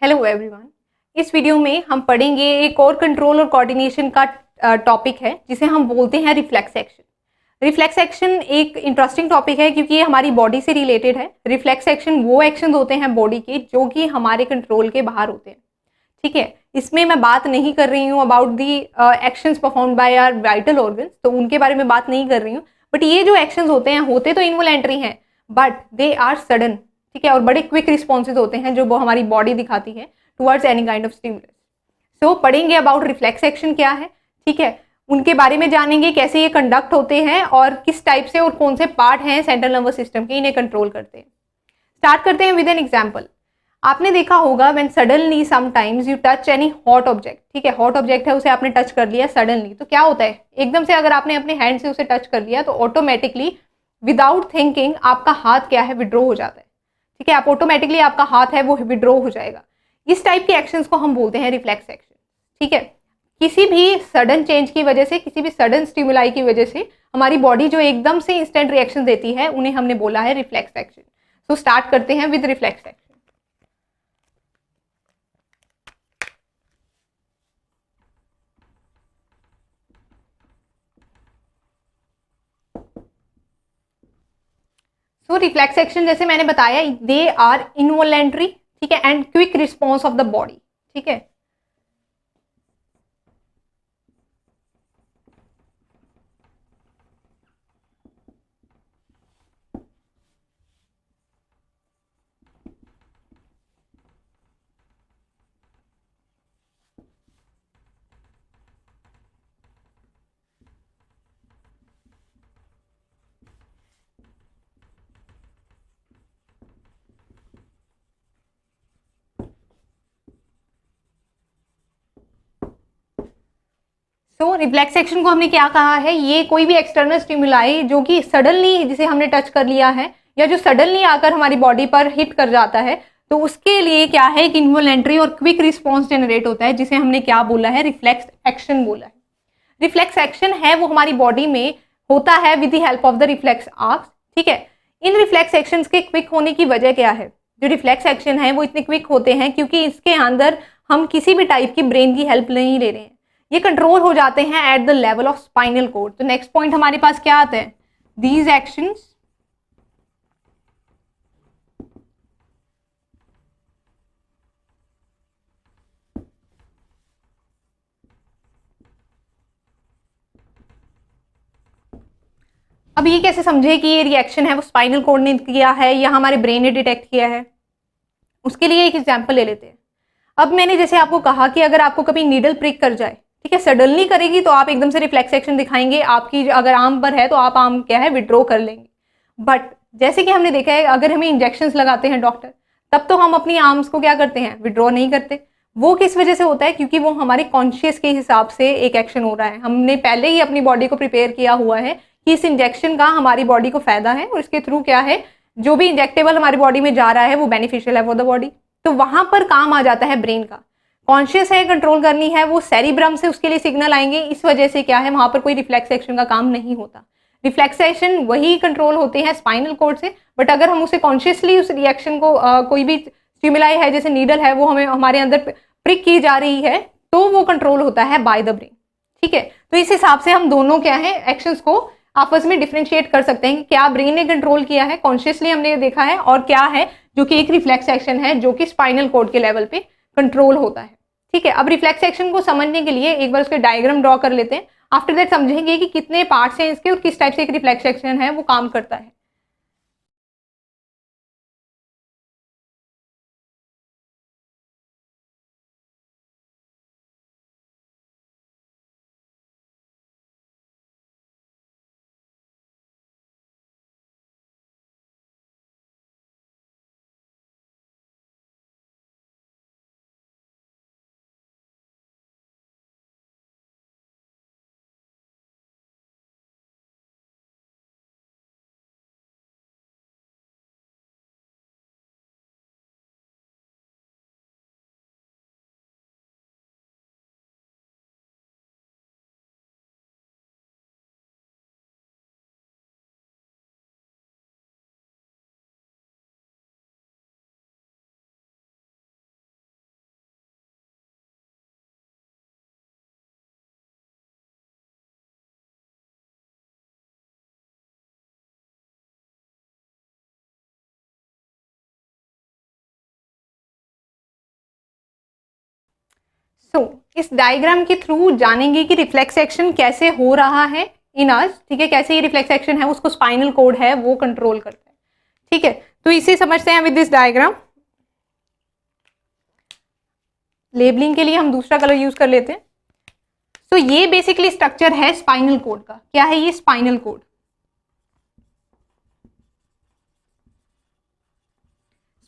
Hello everyone. इस video में हम पढ़ेंगे एक और कंट्रोल और कोऑर्डिनेशन का टॉपिक है जिसे हम बोलते हैं रिफ्लेक्स एक्शन। रिफ्लेक्स एक्शन एक इंटरेस्टिंग टॉपिक है क्योंकि ये हमारी बॉडी से रिलेटेड है। रिफ्लेक्स एक्शन वो एक्शन होते हैं बॉडी के जो कि हमारे कंट्रोल के बाहर होते हैं। ठीक है, इसमें मैं बात नहीं कर रही हूँ about the actions perform by our vital organs, तो उनके बारे में बात नहीं कर रही हूँ। बट ये जो एक्शंस होते हैं होते तो इनवॉलेंटरी हैं बट दे आर सडन। ठीक है, और बड़े क्विक रिस्पॉन्सेज होते हैं जो वो हमारी बॉडी दिखाती है towards any kind of stimulus. So पढ़ेंगे अबाउट रिफ्लेक्स एक्शन क्या है। ठीक है, उनके बारे में जानेंगे कैसे ये कंडक्ट होते हैं और किस टाइप से और कौन से पार्ट हैं सेंट्रल नर्वस सिस्टम के इन्हें कंट्रोल करते हैं। स्टार्ट करते हैं विद एन एग्जाम्पल। आपने देखा होगा when suddenly sometimes you touch any hot object. ठीक है, हॉट ऑब्जेक्ट है उसे आपने टच कर लिया सडनली, तो क्या होता है एकदम से अगर आपने अपने हैंड से उसे टच कर लिया तो ऑटोमेटिकली विदाउट थिंकिंग आपका हाथ क्या है विड्रॉ हो जाता है। ठीक है, आप ऑटोमेटिकली आपका हाथ है वो विड्रॉ हो जाएगा। इस टाइप के एक्शंस को हम बोलते हैं रिफ्लेक्स एक्शन। ठीक है, किसी भी सडन चेंज की वजह से, किसी भी सडन स्टिमुलाई की वजह से हमारी बॉडी जो एकदम से इंस्टेंट रिएक्शन देती है उन्हें हमने बोला है रिफ्लेक्स एक्शन। तो स्टार्ट करते हैं with reflex action. So reflex action जैसे मैंने बताया दे आर इनवॉलेंट्री। ठीक है, and quick response of the body. ठीक है, सो रिफ्लेक्स एक्शन को हमने क्या कहा है, ये कोई भी एक्सटर्नल स्टिमुलाई जो कि सडनली जिसे हमने टच कर लिया है या जो सडनली आकर हमारी बॉडी पर हिट कर जाता है, तो उसके लिए क्या है एक इन्वॉलेंट्री और क्विक रिस्पॉन्स जनरेट होता है जिसे हमने क्या बोला है रिफ्लेक्स एक्शन बोला है। रिफ्लेक्स एक्शन है वो हमारी बॉडी में होता है with the help of the reflex arcs. ठीक है, इन रिफ्लेक्स एक्शन के क्विक होने की वजह क्या है, जो रिफ्लेक्स एक्शन है वो इतने क्विक होते हैं क्योंकि इसके अंदर हम किसी भी टाइप की ब्रेन की हेल्प नहीं ले रहे हैं। ये कंट्रोल हो जाते हैं at the level of spinal cord. तो नेक्स्ट पॉइंट हमारे पास क्या आता है, दीज एक्शंस अब ये कैसे समझे कि ये रिएक्शन है वो स्पाइनल कोड ने किया है या हमारे ब्रेन ने डिटेक्ट किया है। उसके लिए एक एग्जाम्पल ले लेते हैं। अब मैंने जैसे आपको कहा कि अगर आपको कभी नीडल प्रिक कर जाए, ठीक है, सडनली करेगी तो आप एकदम से रिफ्लेक्स एक्शन दिखाएंगे, आपकी अगर आर्म पर है तो आप आर्म क्या है विड्रॉ कर लेंगे। बट जैसे कि हमने देखा है अगर हमें इंजेक्शन लगाते हैं डॉक्टर, तब तो हम अपनी आर्म्स को क्या करते हैं विड्रॉ नहीं करते। वो किस वजह से होता है, क्योंकि वो हमारे कॉन्शियस के हिसाब से एक एक्शन हो रहा है। हमने पहले ही अपनी बॉडी को प्रिपेयर किया हुआ है कि इस इंजेक्शन का हमारी बॉडी को फायदा है और इसके थ्रू क्या है जो भी इंजेक्टेबल हमारी बॉडी में जा रहा है वो बेनिफिशियल है फॉर द बॉडी। तो वहां पर काम आ जाता है ब्रेन का। कॉन्शियस है कंट्रोल करनी है, वो सेरिब्रम से उसके लिए सिग्नल आएंगे, इस वजह से क्या है वहां पर कोई रिफ्लेक्स एक्शन का काम नहीं होता। रिफ्लेक्स एक्शन वही कंट्रोल होते हैं स्पाइनल कोड से, बट अगर हम उसे कॉन्शियसली उस रिएक्शन को कोई भी स्टिमुलाई है जैसे नीडल है वो हमें हमारे अंदर प्रिक की जा रही है तो वो कंट्रोल होता है बाय द ब्रेन। ठीक है, तो इस हिसाब से हम दोनों क्या है एक्शंस को आपस में डिफ्रेंशिएट कर सकते हैं कि क्या ब्रेन ने कंट्रोल किया है कॉन्शियसली हमने देखा है, और क्या है जो कि एक रिफ्लेक्स एक्शन है जो कि स्पाइनल कोड के लेवल पे कंट्रोल होता है। ठीक है, अब रिफ्लेक्स एक्शन को समझने के लिए एक बार उसके डायग्राम ड्रॉ कर लेते हैं। आफ्टर दैट समझेंगे कि कितने पार्ट्स हैं इसके और किस टाइप से एक रिफ्लेक्स एक्शन है वो काम करता है। इस डायग्राम के थ्रू जानेंगे कि रिफ्लेक्स एक्शन कैसे हो रहा है इन अस, ठीक है, कैसे ये रिफ्लेक्स एक्शन है उसको स्पाइनल कोड है वो कंट्रोल करता है, ठीक है। तो इसे समझते हैं विद दिस डायग्राम। लेबलिंग के लिए हम दूसरा कलर यूज कर लेते हैं। तो ये बेसिकली स्ट्रक्चर है स्पाइनल कोड का। क्या है ये स्पाइनल कोड?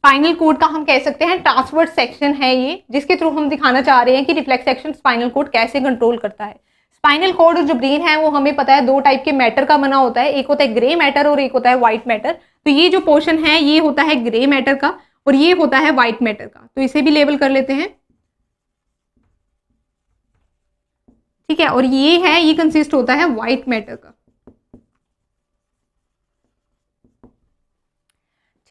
स्पाइनल कोड का हम कह सकते हैं ट्रांसवर्स सेक्शन है ये, जिसके थ्रू हम दिखाना चाह रहे हैं कि रिफ्लेक्स एक्शन स्पाइनल कोड कैसे कंट्रोल करता है। स्पाइनल कोड और जो ब्रेन है वो हमें पता है दो टाइप के मैटर का बना होता है, एक होता है ग्रे मैटर और एक होता है व्हाइट मैटर। तो ये जो पोर्शन है ये होता है ग्रे मैटर का और ये होता है व्हाइट मैटर का। तो इसे भी लेबल कर लेते हैं, ठीक है। और ये है, ये कंसिस्ट होता है व्हाइट मैटर का,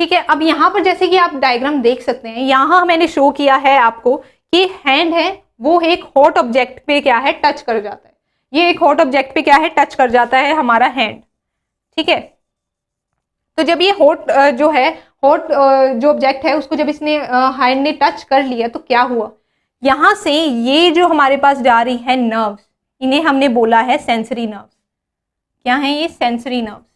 ठीक है। अब यहां पर जैसे कि आप डायग्राम देख सकते हैं, यहां मैंने शो किया है आपको कि हैंड है वो एक हॉट ऑब्जेक्ट पे क्या है टच कर जाता है। ये एक हॉट ऑब्जेक्ट पे क्या है टच कर जाता है हमारा हैंड, ठीक है। तो जब ये हॉट जो है हॉट जो ऑब्जेक्ट है उसको जब इसने हैंड ने टच कर लिया तो क्या हुआ, यहां से ये जो हमारे पास जा रही है नर्व्स, इन्हें हमने बोला है सेंसरी नर्व्स। क्या है ये? Sensory nerves.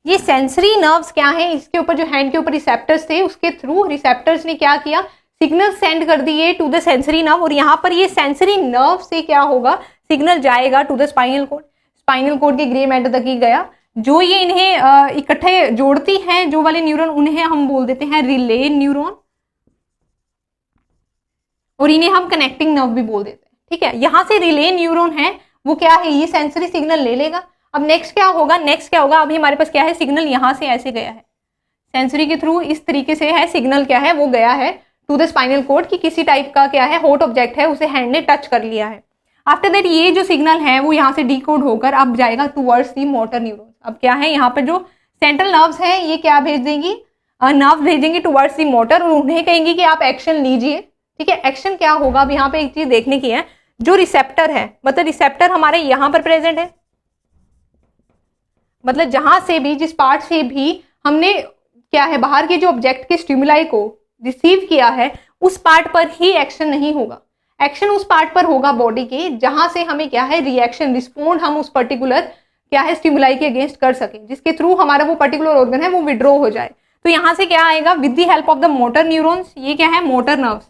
ये सेंसरी नर्व्स क्या है, इसके ऊपर जो हैंड के ऊपर रिसेप्टर्स थे उसके थ्रू रिसेप्टर्स ने क्या किया, सिग्नल सेंड कर दिए टू द सेंसरी नर्व। और यहाँ पर ये सेंसरी नर्व से क्या होगा, सिग्नल जाएगा to the spinal cord. Spinal cord के ग्रे मैटर तक ही गया। जो ये इन्हें इकट्ठे जोड़ती हैं जो वाले न्यूरॉन, उन्हें हम बोल देते हैं रिले न्यूरॉन और इन्हें हम कनेक्टिंग नर्व भी बोल देते हैं, ठीक है। यहां से रिले न्यूरॉन है वो क्या है, ये सेंसरी सिग्नल ले लेगा। अब नेक्स्ट क्या होगा, अभी हमारे पास क्या है, सिग्नल यहां से ऐसे गया है, सेंसरी के थ्रू इस तरीके से है, सिग्नल क्या है वो गया है टू द स्पाइनल कोड कि किसी टाइप का क्या है हॉट ऑब्जेक्ट है उसे हैंड ने टच कर लिया है। आफ्टर दैट ये जो सिग्नल है वो यहाँ से डिकोड होकर अब जाएगा टूवर्ड्स दी मोटर न्यूरॉन्स। अब क्या है, यहाँ पर जो सेंट्रल नर्व्स है ये क्या भेज देंगी, नर्व भेजेंगे टूवर्ड्स दी मोटर और उन्हें कहेंगे कि आप एक्शन लीजिए, ठीक है। एक्शन क्या होगा, अब यहाँ पे एक चीज देखने की है, जो रिसेप्टर है मतलब रिसेप्टर हमारे यहाँ पर प्रेजेंट है, मतलब जहां से भी जिस पार्ट से भी हमने क्या है बाहर के जो ऑब्जेक्ट के स्टिमुलाई को रिसीव किया है उस पार्ट पर ही एक्शन नहीं होगा। एक्शन उस पार्ट पर होगा बॉडी के जहां से हमें क्या है रिएक्शन रिस्पोंड हम उस पर्टिकुलर क्या है स्टिमुलाई के अगेंस्ट कर सकें, जिसके थ्रू हमारा वो पर्टिकुलर ऑर्गन है वो विड्रॉ हो जाए। तो यहां से क्या आएगा, with the help of the motor neurons, ये क्या है मोटर नर्व्स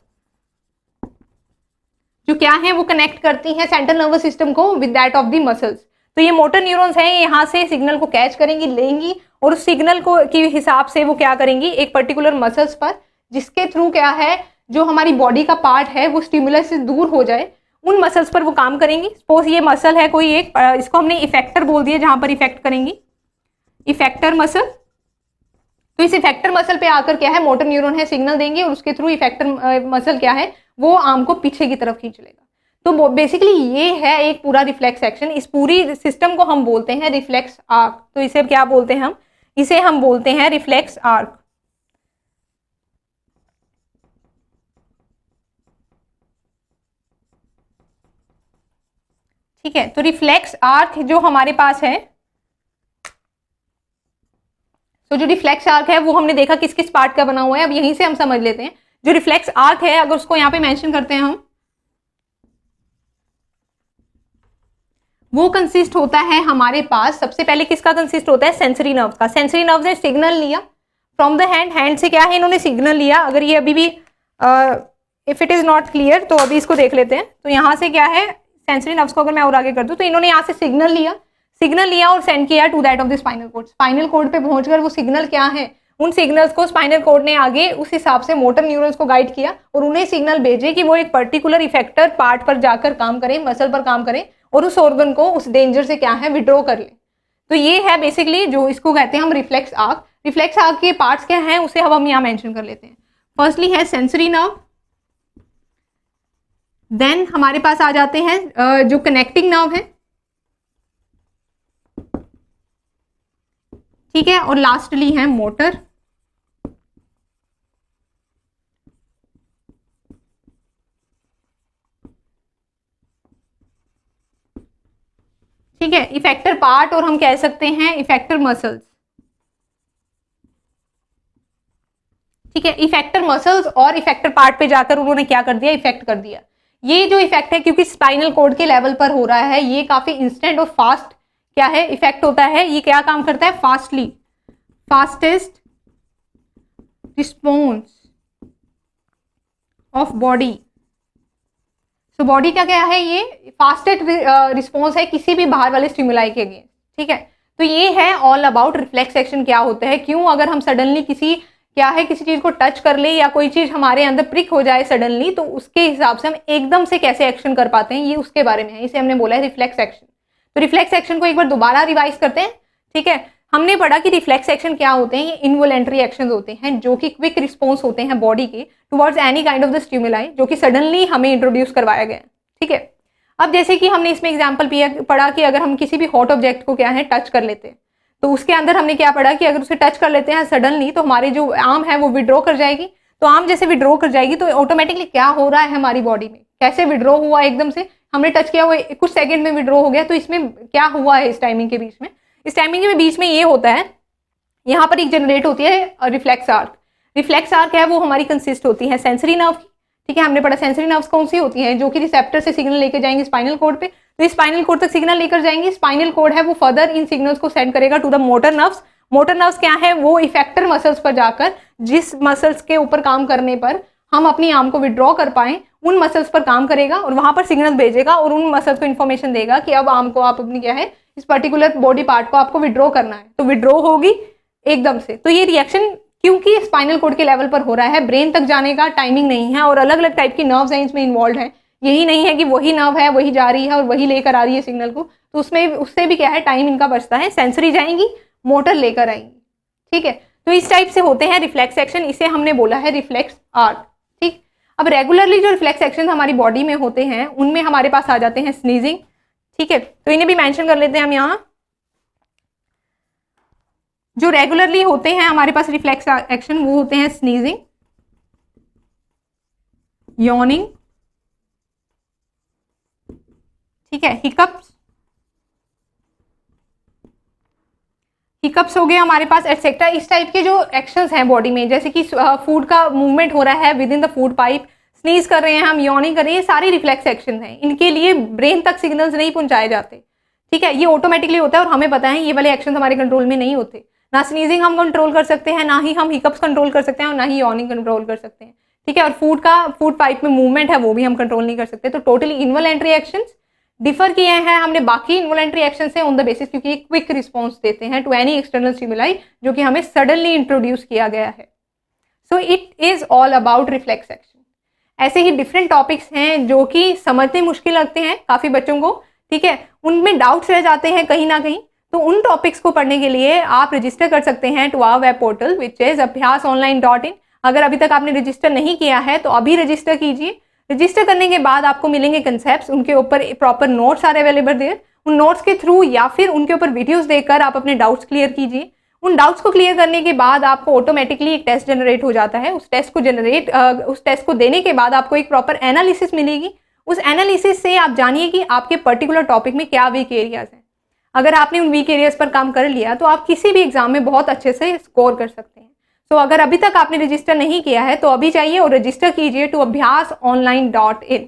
जो क्या है वो कनेक्ट करती हैं सेंट्रल नर्वस सिस्टम को with that of the muscles. तो ये मोटर न्यूरॉन्स हैं, यहाँ से सिग्नल को कैच करेंगी, लेंगी और उस सिग्नल को के हिसाब से वो क्या करेंगी एक पर्टिकुलर मसल्स पर, जिसके थ्रू क्या है जो हमारी बॉडी का पार्ट है वो स्टिमुलस से दूर हो जाए, उन मसल्स पर वो काम करेंगी। सपोज ये मसल है कोई एक, इसको हमने इफेक्टर बोल दिया, जहां पर इफेक्ट करेंगी इफेक्टर मसल। तो इस इफेक्टर मसल पे आकर क्या है मोटर न्यूरॉन है सिग्नल देंगे और उसके थ्रू इफेक्टर मसल क्या है वो आर्म को पीछे की तरफ खींच लेगा। तो बेसिकली ये है एक पूरा रिफ्लेक्स एक्शन। इस पूरी सिस्टम को हम बोलते हैं रिफ्लेक्स आर्क। तो इसे क्या बोलते हैं हम, इसे हम बोलते हैं रिफ्लेक्स आर्क, ठीक है। तो रिफ्लेक्स आर्क जो हमारे पास है, तो जो रिफ्लेक्स आर्क है वो हमने देखा किस किस पार्ट का बना हुआ है। अब यहीं से हम समझ लेते हैं जो रिफ्लेक्स आर्क है, अगर उसको यहाँ पे मेंशन करते हैं हम, वो कंसिस्ट होता है हमारे पास सबसे पहले किसका कंसिस्ट होता है, सेंसरी नर्व का। सेंसरी नर्व ने सिग्नल लिया फ्रॉम द हैंड, हैंड से क्या है इन्होंने सिग्नल लिया। अगर ये अभी भी if it is not clear तो अभी इसको देख लेते हैं। तो यहाँ से क्या है सेंसरी नर्व्स को अगर मैं और आगे कर दूं तो इन्होंने यहाँ से सिग्नल लिया और सेंड किया to that of the spinal cord. Spinal cord पे पहुंचकर वो सिग्नल क्या है, उन सिग्नल्स को स्पाइनल कोड ने आगे उस हिसाब से मोटर न्यूरॉन्स को गाइड किया और उन्हें सिग्नल भेजे कि वो एक पर्टिकुलर इफेक्टर पार्ट पर जाकर काम करें, मसल पर काम करें और उस ऑर्गन को उस डेंजर से क्या है विड्रॉ कर ले। तो ये है बेसिकली जो इसको कहते हैं हम रिफ्लेक्स आर्क। रिफ्लेक्स आर्क के पार्ट्स क्या हैं उसे हम यहाँ मेंशन कर लेते हैं। फर्स्टली है सेंसरी नर्व, देन हमारे पास आ जाते हैं जो कनेक्टिंग नर्व है, ठीक है, और लास्टली है मोटर। ठीक है, इफेक्टर पार्ट और हम कह सकते हैं इफेक्टर मसल्स। ठीक है, इफेक्टर मसल्स और इफेक्टर पार्ट पे जाकर उन्होंने क्या कर दिया, इफेक्ट कर दिया। ये जो इफेक्ट है क्योंकि स्पाइनल कोड के लेवल पर हो रहा है, ये काफी इंस्टेंट और फास्ट क्या है, इफेक्ट होता है। ये क्या काम करता है, फास्टेस्ट रिस्पॉन्स ऑफ बॉडी। तो बॉडी का क्या है, ये फास्टेस्ट रिस्पॉन्स है किसी भी बाहर वाले स्टिमुलाई के अगेंस्ट। ठीक है, तो ये है ऑल अबाउट रिफ्लेक्स एक्शन क्या होता है, क्यों अगर हम सडनली किसी चीज को टच कर ले या कोई चीज हमारे अंदर प्रिक हो जाए सडनली, तो उसके हिसाब से हम एकदम से कैसे एक्शन कर पाते हैं, ये उसके बारे में है। इसे हमने बोला है रिफ्लेक्स एक्शन। तो रिफ्लेक्स एक्शन को एक बार दोबारा रिवाइज करते हैं। ठीक है, हमने पढ़ा कि रिफ्लेक्स एक्शन क्या होते हैं, ये इनवॉलेंटरी एक्शन होते हैं जो कि क्विक रिस्पॉन्स होते हैं बॉडी के towards any kind of the stimuli जो कि सडनली हमें इंट्रोड्यूस करवाया गया। ठीक है, अब जैसे कि हमने इसमें एग्जांपल पढ़ा कि अगर हम किसी भी हॉट ऑब्जेक्ट को क्या है टच कर लेते हैं, तो उसके अंदर हमने क्या पढ़ा कि अगर उसे टच कर लेते हैं सडनली तो हमारी जो आर्म है वो विड्रॉ कर जाएगी। तो आर्म जैसे विड्रॉ कर जाएगी तो ऑटोमेटिकली क्या हो रहा है हमारी बॉडी में, कैसे विड्रॉ हुआ, एकदम से हमने टच किया हुआ कुछ सेकंड में विड्रॉ हो गया। तो इसमें क्या हुआ है इस टाइमिंग के बीच में, इस टाइमिंग के बीच में ये होता है, यहाँ पर एक जनरेट होती है रिफ्लेक्स आर्क। रिफ्लेक्स आर्क है वो हमारी कंसिस्ट होती है सेंसरी नर्व की। ठीक है, हमने पढ़ा सेंसरी नर्व्स कौन सी होती हैं, जो कि रिसेप्टर से सिग्नल लेकर जाएंगे स्पाइनल कोड पे, तो स्पाइनल कोड तक सिग्नल लेकर जाएंगे। स्पाइनल कोड है वो फर्दर इन सिग्नल्स को सेंड करेगा to the motor nerves. Motor nerves क्या है, वो इफेक्टर मसल्स पर जाकर जिस मसल्स के ऊपर काम करने पर हम अपनी आर्म को विड्रॉ कर पाए उन मसल्स पर काम करेगा और वहां पर सिग्नल भेजेगा और उन मसल्स को इन्फॉर्मेशन देगा कि अब आर्म को आप अपनी क्या है इस पर्टिकुलर बॉडी पार्ट को आपको विड्रॉ करना है, तो विड्रॉ होगी एकदम से। तो ये रिएक्शन क्योंकि स्पाइनल कोड के लेवल पर हो रहा है, ब्रेन तक जाने का टाइमिंग नहीं है और अलग अलग टाइप की नर्व्स हैं इसमें इन्वॉल्व है। यही नहीं है कि वही नर्व है वही जा रही है और वही लेकर आ रही है सिग्नल को, तो उसमें उससे भी क्या है टाइम इनका बचता है। सेंसरी जाएंगी, मोटर लेकर आएंगी। ठीक है, तो इस टाइप से होते हैं रिफ्लेक्स एक्शन, इसे हमने बोला है रिफ्लेक्स आर्क। ठीक, अब रेगुलरली जो रिफ्लेक्स एक्शन हमारी बॉडी में होते हैं उनमें हमारे पास आ जाते हैं स्नीजिंग। ठीक है, तो इन्हें भी मेंशन कर लेते हैं हम यहाँ। जो रेगुलरली होते हैं हमारे पास रिफ्लेक्स एक्शन वो होते हैं स्नीजिंग, यॉनिंग, ठीक है, हिकअप्स हो गए हमारे पास एटसेट्रा। इस टाइप के जो एक्शंस हैं बॉडी में, जैसे कि फूड का मूवमेंट हो रहा है with in the food pipe, sneeze कर रहे हैं हम, यॉनिंग कर रहे हैं, ये सारे रिफ्लेक्स एक्शन हैं। इनके लिए ब्रेन तक सिग्नल्स नहीं पहुंचाए जाते। ठीक है, ये ऑटोमेटिकली होता है और हमें पता है ये वाले एक्शन हमारे कंट्रोल में नहीं होते। ना स्नीजिंग हम कंट्रोल कर सकते हैं, ना ही हम हिकअप्स कंट्रोल कर सकते हैं और ना ही यॉनिंग कंट्रोल कर सकते हैं। ठीक है, और फूड पाइप में मूवमेंट है वो भी हम कंट्रोल नहीं कर सकते। तो टोटली इनवॉलेंटरी एक्शंस डिफर किए हैं हमने बाकी इनवॉलेंटरी एक्शन से ऑन द बेसिस क्योंकि ये क्विक रिस्पॉन्स देते हैं टू एनी एक्सटर्नल स्टिमुलाई जो कि हमें सडनली इंट्रोड्यूस किया गया है। So it is all about reflex action. ऐसे ही डिफरेंट टॉपिक्स हैं जो कि समझने मुश्किल लगते हैं काफी बच्चों को। ठीक है, उनमें डाउट्स रह जाते हैं कहीं ना कहीं, तो उन टॉपिक्स को पढ़ने के लिए आप रजिस्टर कर सकते हैं to our web portal which is abhyasonline.in। अगर अभी तक आपने रजिस्टर नहीं किया है तो अभी रजिस्टर कीजिए। रजिस्टर करने के बाद आपको मिलेंगे कंसेप्ट्स, उनके ऊपर proper notes are available there. उन नोट्स के थ्रू या फिर उनके ऊपर वीडियोस देखकर आप अपने डाउट्स क्लियर कीजिए। उन डाउट्स को क्लियर करने के बाद आपको ऑटोमेटिकली एक टेस्ट जनरेट हो जाता है। उस टेस्ट को देने के बाद आपको एक प्रॉपर एनालिसिस मिलेगी। उस एनालिसिस से आप जानिए कि आपके पर्टिकुलर टॉपिक में क्या वीक एरियाज हैं। अगर आपने उन वीक एरियाज पर काम कर लिया तो आप किसी भी एग्जाम में बहुत अच्छे से स्कोर कर सकते हैं। तो अगर अभी तक आपने रजिस्टर नहीं किया है तो अभी जाइए और रजिस्टर कीजिए टू abhyasonline.in।